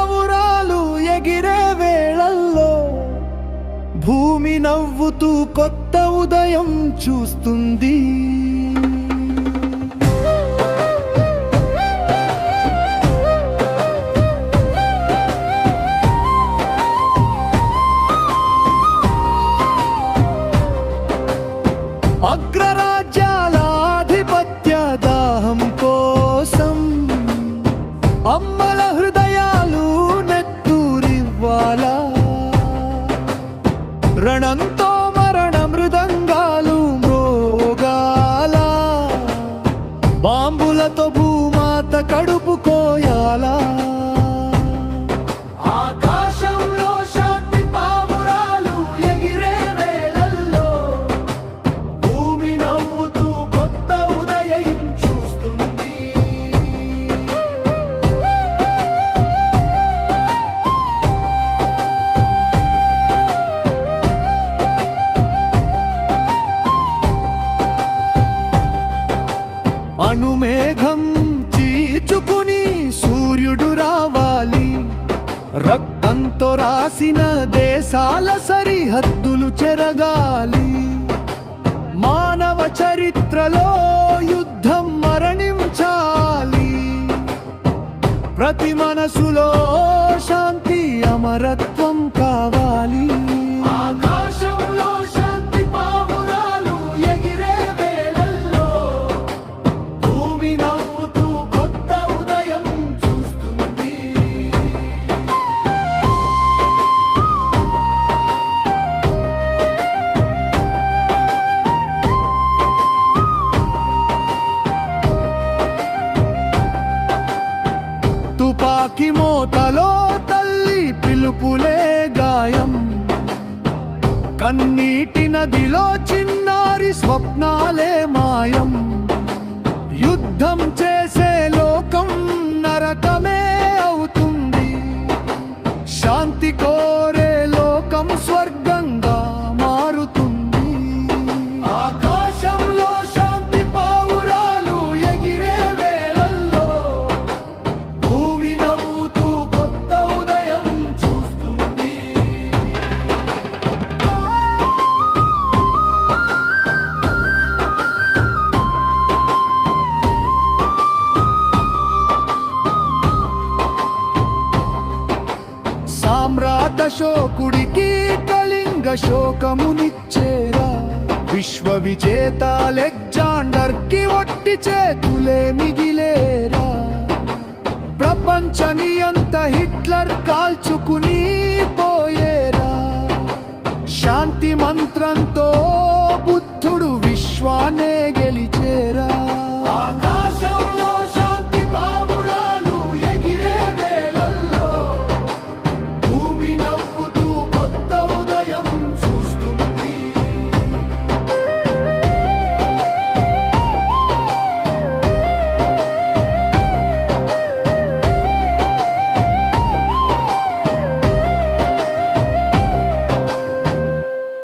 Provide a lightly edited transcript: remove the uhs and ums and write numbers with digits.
పావురాలు ఎగిరే వేళల్లో భూమి నవ్వుతూ కొత్త ఉదయం చూస్తుంది. అగ్రరాజ్యాల ఆధిపత్య దాహం కోసం అమ్మల హృదయాలు నెత్తూరివ్వాలా. రణంతో మరణ మృదంగాలు మ్రోగాల, బాంబులతో భూమాత కడుపు కోయాలా. ఆకాశంలో శాంతి పావురాలు ఎగిరే వేళల్లో భూమి నవ్వుతూ కొత్త ఉదయం చూస్తుంది. అనుమేఘం చీచుకుని సూర్యుడు రావాలి. రక్తంతో రాసిన దేశాల సరిహద్దులు చెరగాలి. మానవ చరిత్రలో యుద్ధం మరణించాలి. ప్రతి మనసులో శాంతి అమరత్వం కావాలి. ఆకాశంలో శాంతి పావురాలు ఎగిరే వేళల్లో భూమి నవ్వుతూ కొత్త ఉదయం చూస్తుంది. తుపాకి మోతలో తల్లి పిలుపులే గాయం. కన్నీటి నదిలో చిన్నారి స్వప్నాలే మాయం. యుద్ధం చేసే లోకం నరకమే అవుతుంది. శాంతి కోరే లోకం స్వర్గంగా మారుతుంది. ఆకాశంలో శాంతి పావురాలు ఎగిరే వేళల్లో భూమి నవ్వుతూ కొత్త ఉదయం చూస్తుంది. సామ్రాట్ అశోకుడికి కళింగ శోకమునిచ్చేరా. విశ్వ విజేత అలెగ్జాండర్ కి ఒట్టి చేతులే మిగిలేరా. ప్రపంచ నియంత హిట్లర్ కాల్చుకుని